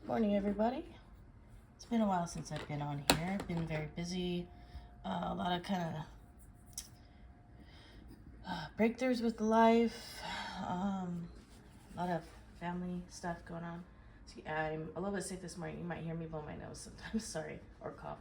Morning, everybody. It's been a while since I've been on here. I've been very busy. A lot of kind of breakthroughs with life. A lot of family stuff going on. See, I'm a little bit sick this morning. You might hear me blow my nose sometimes. Sorry, or cough.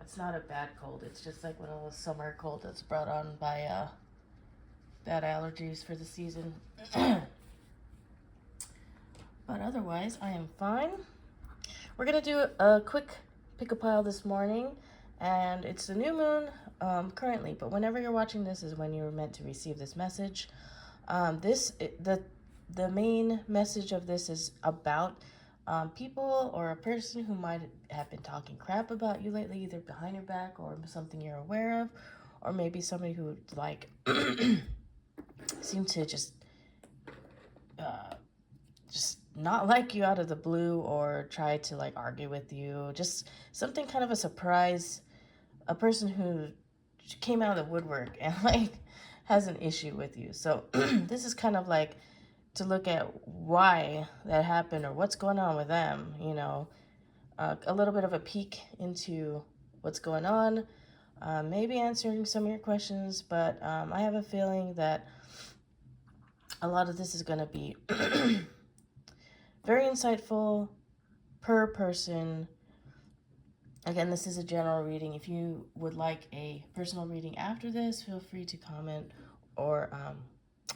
It's not a bad cold. It's just like one of those summer cold that's brought on by bad allergies for the season. But otherwise, I am fine. We're going to do a quick pick-a-pile this morning, and it's the new moon currently, but whenever you're watching this is when you're meant to receive this message. The main message of this is about people or a person who might have been talking crap about you lately, either behind your back or something you're aware of, or maybe somebody who like seemed to just not like you out of the blue or try to like argue with you. Just something kind of a surprise. A person who came out of the woodwork and like has an issue with you. So this is kind of like to look at why that happened or what's going on with them, you know, a little bit of a peek into what's going on, maybe answering some of your questions, but I have a feeling that a lot of this is going to be very insightful per person. Again, this is a general reading. If you would like a personal reading after this, feel free to comment or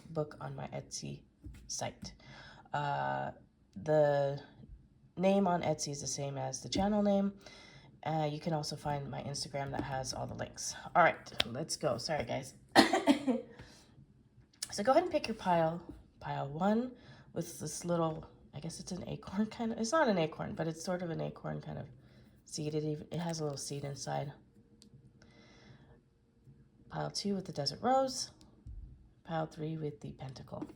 book on my Etsy site. The name on Etsy is the same as the channel name. You can also find my Instagram that has all the links. All right, let's go. Sorry, guys. So go ahead and pick your pile one with this little, I guess it's an acorn kind of, it's not an acorn, but it's sort of an acorn kind of seed. It has a little seed inside. Pile 2 with the desert rose. Pile 3 with the pentacle.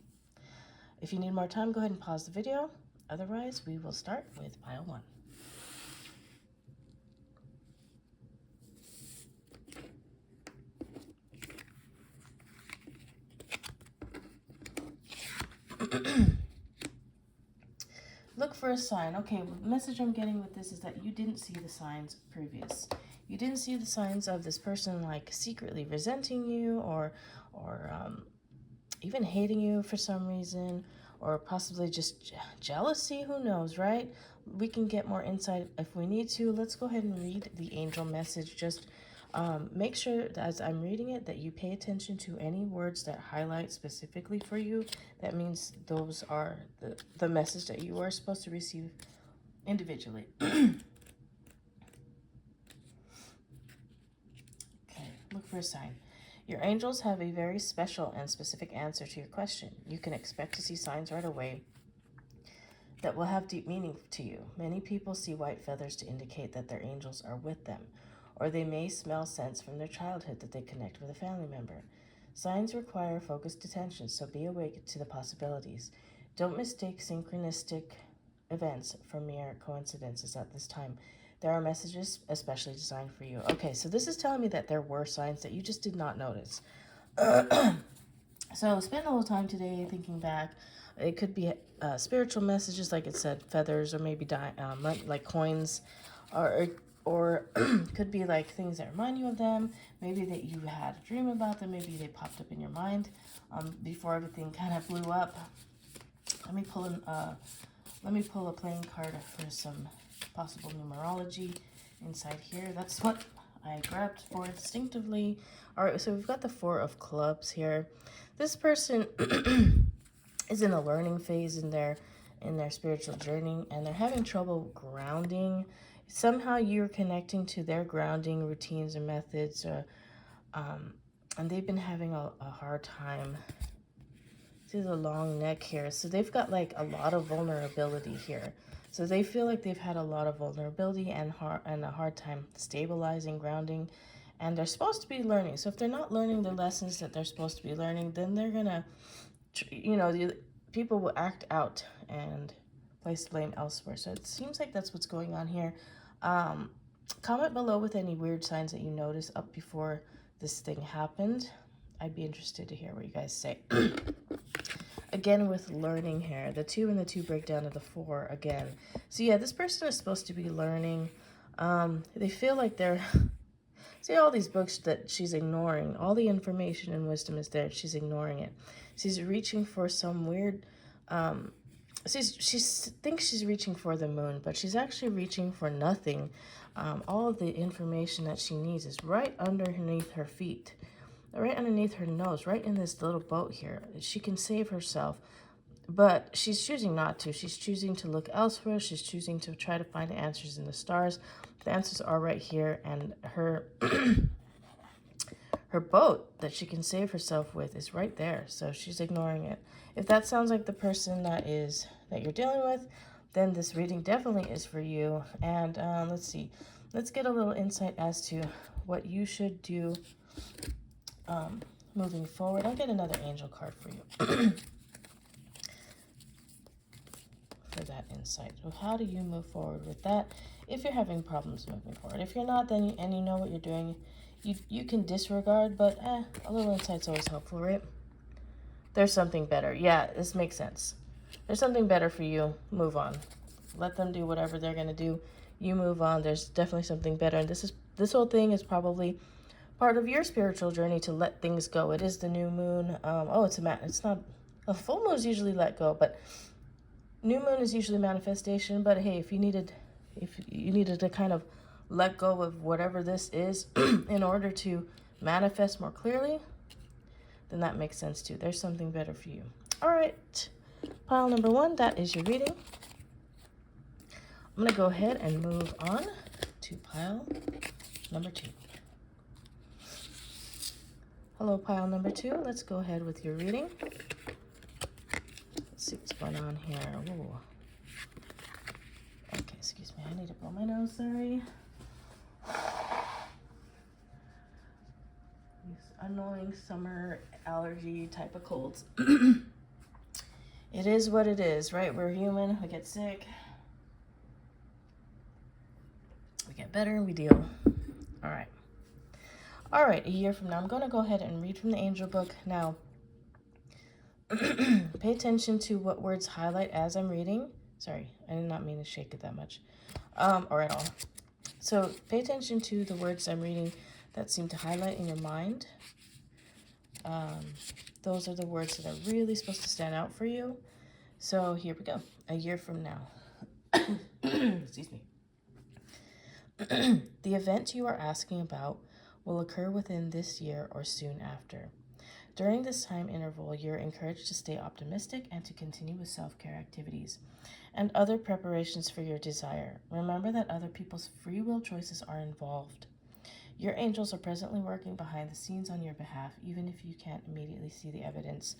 If you need more time, go ahead and pause the video. Otherwise, we will start with pile 1. Look for a sign. Okay, the message I'm getting with this is that you didn't see the signs previous. You didn't see the signs of this person like secretly resenting you or even hating you for some reason, or possibly just jealousy. Who knows, right? We can get more insight if we need to. Let's go ahead and read the angel message. Just make sure that as I'm reading it that you pay attention to any words that highlight specifically for you. That means those are the message that you are supposed to receive individually. Okay, look for a sign. Your angels have a very special and specific answer to your question. You can expect to see signs right away that will have deep meaning to you. Many people see white feathers to indicate that their angels are with them, or they may smell scents from their childhood that they connect with a family member. Signs require focused attention, so be awake to the possibilities. Don't mistake synchronistic events for mere coincidences at this time. There are messages especially designed for you. Okay, so this is telling me that there were signs that you just did not notice. So spend a little time today thinking back. It could be spiritual messages, like it said, feathers, or maybe like coins, or could be like things that remind you of them. Maybe that you had a dream about them. Maybe they popped up in your mind before everything kind of blew up. Let me pull a playing card for some possible numerology inside here. That's what I grabbed for instinctively. All right, so we've got the 4 of clubs here. This person is in a learning phase in their spiritual journey, and they're having trouble grounding. Somehow you're connecting to their grounding routines and methods, and they've been having a hard time. See the long neck here. So they've got like a lot of vulnerability here. So they feel like they've had a lot of vulnerability and a hard time stabilizing, grounding, and they're supposed to be learning. So if they're not learning the lessons that they're supposed to be learning, then they're gonna, people will act out and place blame elsewhere. So it seems like that's what's going on here. Comment below with any weird signs that you notice up before this thing happened. I'd be interested to hear what you guys say. again with learning here, the 2 and the 2 break down to the 4 again. So yeah, this person is supposed to be learning. They feel like they're, see all these books that she's ignoring, all the information and wisdom is there, she's ignoring it. She's reaching for some weird, she thinks she's reaching for the moon, but she's actually reaching for nothing. All of the information that she needs is right underneath her feet, right underneath her nose, right in this little boat here. She can save herself, but she's choosing not to. She's choosing to look elsewhere. She's choosing to try to find the answers in the stars. The answers are right here, and her her boat that she can save herself with is right there. So she's ignoring it. If that sounds like the person that you're dealing with, then this reading definitely is for you. And let's see. Let's get a little insight as to what you should do moving forward. I'll get another angel card for you for that insight. So how do you move forward with that if you're having problems moving forward? If you're not, then you know what you're doing, you can disregard, but a little insight's always helpful, right? There's something better. Yeah, this makes sense. There's something better for you. Move on. Let them do whatever they're going to do. You move on. There's definitely something better. And this whole thing is probably part of your spiritual journey to let things go. It is the new moon. It's not a full moon is usually let go, but new moon is usually manifestation. But hey, if you needed to kind of let go of whatever this is in order to manifest more clearly, then that makes sense too. There's something better for you. All right, pile number 1, that is your reading. I'm going to go ahead and move on to pile number 2. Hello, pile number 2. Let's go ahead with your reading. Let's see what's going on here. Ooh. Okay, excuse me. I need to blow my nose, sorry. These annoying summer allergy type of colds. It is what it is, right? We're human. We get sick. We get better and we deal. All right. All right, a year from now, I'm going to go ahead and read from the angel book. Now, pay attention to what words highlight as I'm reading. Sorry, I did not mean to shake it that much, or at all. So pay attention to the words I'm reading that seem to highlight in your mind. Those are the words that are really supposed to stand out for you. So here we go. A year from now. Excuse me. The event you are asking about will occur within this year or soon after. During this time interval, you're encouraged to stay optimistic and to continue with self-care activities and other preparations for your desire. Remember that other people's free will choices are involved. Your angels are presently working behind the scenes on your behalf, even if you can't immediately see the evidence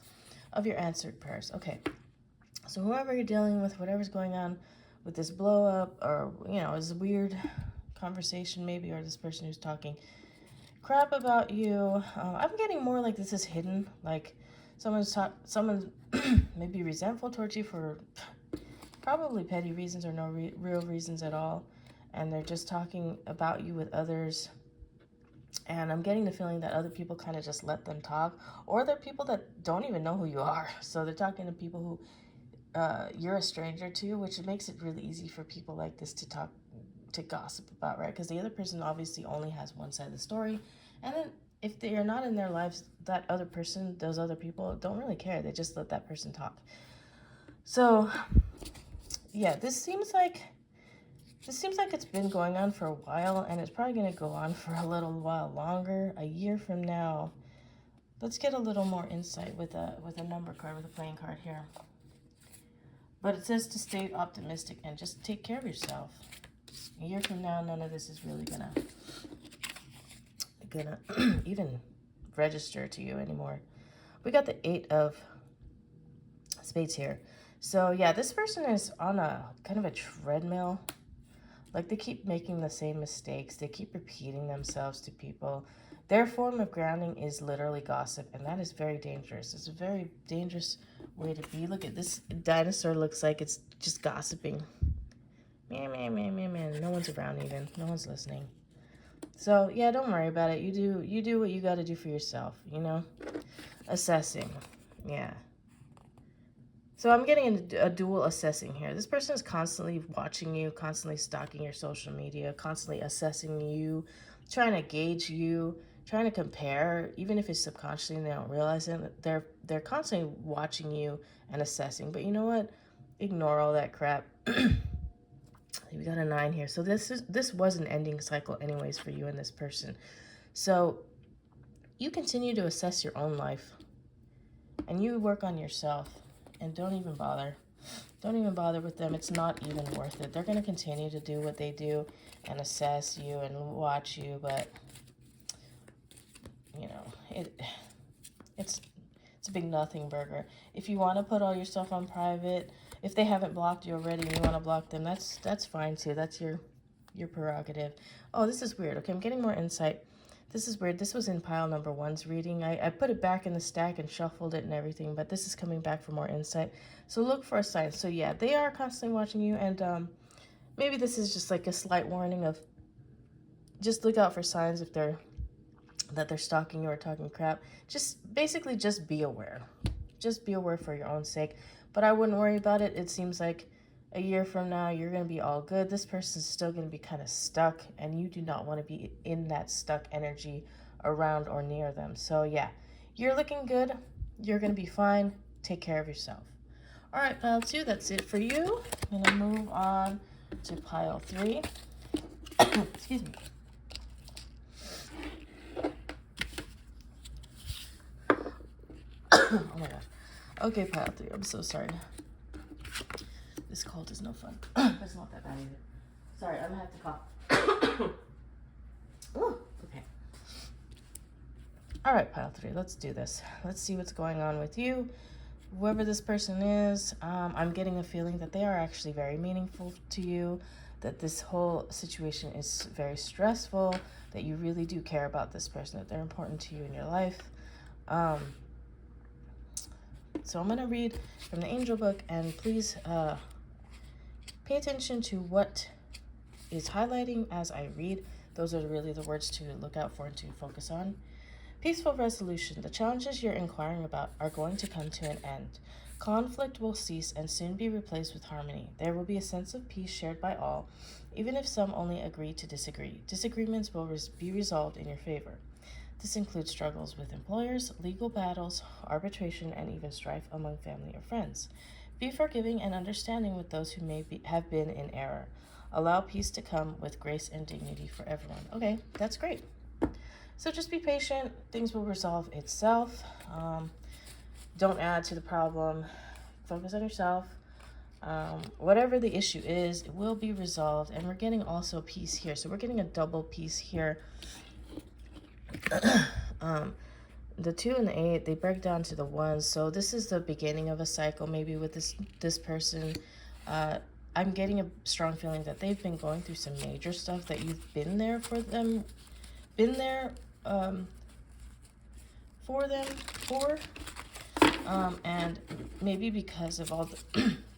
of your answered prayers. Okay, so whoever you're dealing with, whatever's going on with this blow up, or, this weird conversation maybe, or this person who's talking crap about you, I'm getting more like this is hidden, like someone's maybe resentful towards you for probably petty reasons or no real reasons at all, and they're just talking about you with others. And I'm getting the feeling that other people kind of just let them talk, or they're people that don't even know who you are. So they're talking to people who you're a stranger to, which makes it really easy for people like this to gossip about, right? Because the other person obviously only has one side of the story. And then if they are not in their lives, that other person, those other people don't really care. They just let that person talk. So yeah, this seems like it's been going on for a while, and it's probably going to go on for a little while longer. A year from now, let's get a little more insight with a number card, with a playing card here. But it says to stay optimistic and just take care of yourself. A year from now, none of this is really gonna even register to you anymore. We got the 8 of Spades here. So yeah, this person is on a kind of a treadmill. Like, they keep making the same mistakes. They keep repeating themselves to people. Their form of grounding is literally gossip, and that is very dangerous. It's a very dangerous way to be. Look at this dinosaur, looks like it's just gossiping. Man. No one's around even. No one's listening. So yeah, don't worry about it. You do what you got to do for yourself, Assessing. Yeah. So I'm getting a dual assessing here. This person is constantly watching you, constantly stalking your social media, constantly assessing you, trying to gauge you, trying to compare, even if it's subconsciously and they don't realize it. They're constantly watching you and assessing. But you know what? Ignore all that crap. We got a 9 here. So this was an ending cycle anyways for you and this person. So you continue to assess your own life and you work on yourself and don't even bother. Don't even bother with them. It's not even worth it. They're going to continue to do what they do and assess you and watch you, but you know, it's a big nothing burger. If you want to put all your stuff on private, if they haven't blocked you already and you want to block them, that's fine too. That's your prerogative. Oh, this is weird. Okay, I'm getting more insight. This is weird. This was in pile number 1's reading. I put it back in the stack and shuffled it and everything, but this is coming back for more insight. So look for a sign. So yeah, they are constantly watching you, and maybe this is just like a slight warning of just look out for signs if they're stalking you or talking crap. Just basically just be aware. Just be aware for your own sake. But I wouldn't worry about it. It seems like a year from now, you're going to be all good. This person's still going to be kind of stuck, and you do not want to be in that stuck energy around or near them. So yeah, you're looking good. You're going to be fine. Take care of yourself. All right, pile 2, that's it for you. I'm going to move on to pile 3. Excuse me. Oh my gosh. Okay, pile 3. I'm so sorry. This cold is no fun. It's not that bad either. Sorry, I'm gonna have to cough. Ooh, okay. All right, pile 3. Let's do this. Let's see what's going on with you. Whoever this person is, I'm getting a feeling that they are actually very meaningful to you, that this whole situation is very stressful, that you really do care about this person, that they're important to you in your life. So I'm going to read from the angel book, and please pay attention to what is highlighting as I read. Those are really the words to look out for and to focus on. Peaceful resolution. The challenges you're inquiring about are going to come to an end. Conflict will cease and soon be replaced with harmony. There will be a sense of peace shared by all, even if some only agree to disagree. Disagreements will be resolved in your favor. This includes struggles with employers, legal battles, arbitration, and even strife among family or friends. Be forgiving and understanding with those who have been in error. Allow peace to come with grace and dignity for everyone. Okay, that's great. So just be patient. Things will resolve itself. Don't add to the problem. Focus on yourself. Whatever the issue is, it will be resolved. And we're getting also peace here. So we're getting a double peace here. The 2 and the 8, they break down to the 1. So this is the beginning of a cycle, maybe with this person. I'm getting a strong feeling that they've been going through some major stuff, that you've been there for them, and maybe because of all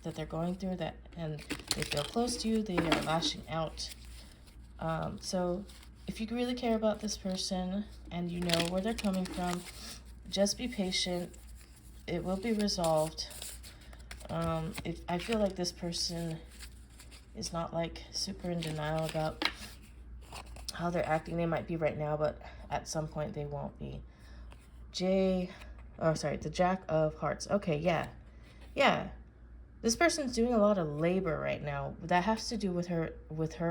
that they're going through, that and they feel close to you, they are lashing out. So if you really care about this person and you know where they're coming from, just be patient. It will be resolved. I feel like this person is not like super in denial about how they're acting. They might be right now, but at some point they won't be. The Jack of Hearts. Okay, yeah. This person's doing a lot of labor right now. That has to do with her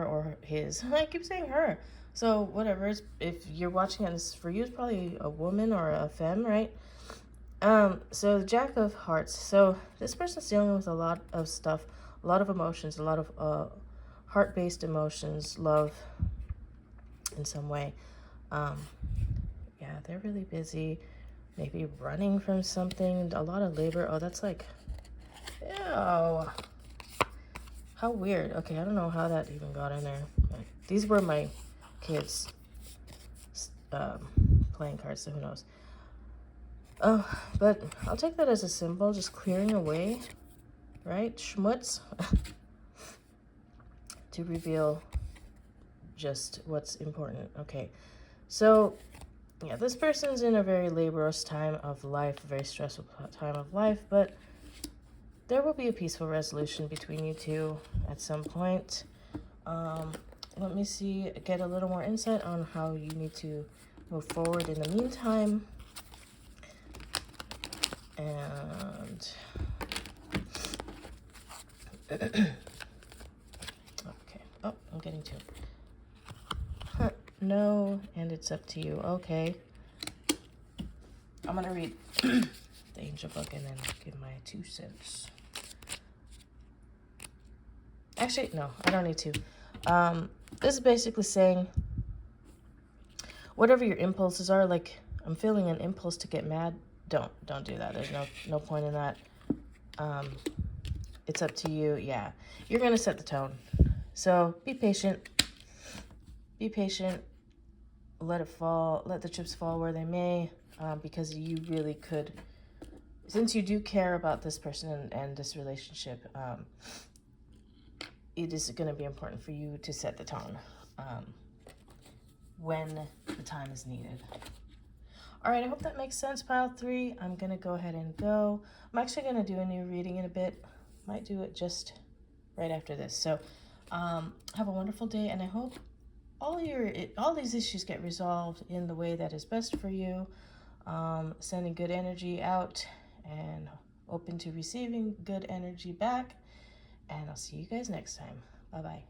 or his. I keep saying her. So whatever. If you're watching this for you, it's probably a woman or a femme, right? So the Jack of Hearts. So this person's dealing with a lot of stuff, a lot of emotions, a lot of heart-based emotions, love in some way. Yeah, they're really busy. Maybe running from something. A lot of labor. Oh, that's like, ew. How weird. Okay, I don't know how that even got in there. These were my kids' playing cards, so who knows. Oh, but I'll take that as a symbol, just clearing away, right? Schmutz. To reveal just what's important. Okay, so yeah, this person's in a very laborious time of life, a very stressful time of life, but there will be a peaceful resolution between you two at some point. Let me get a little more insight on how you need to move forward in the meantime. And okay. Oh, I'm getting two. No, and it's up to you. Okay. I'm gonna read the angel book and then give my 2 cents. Actually, no, I don't need to. This is basically saying whatever your impulses are, like I'm feeling an impulse to get mad. Don't do that. There's no point in that. It's up to you. Yeah, you're gonna set the tone. So be patient. Be patient. Let it fall. Let the chips fall where they may, because you really could. Since you do care about this person and this relationship, it is going to be important for you to set the tone when the time is needed. All right, I hope that makes sense, pile 3. I'm going to go ahead and go. I'm actually going to do a new reading in a bit. Might do it just right after this. So have a wonderful day, and I hope all these issues get resolved in the way that is best for you. Sending good energy out and open to receiving good energy back. And I'll see you guys next time. Bye-bye.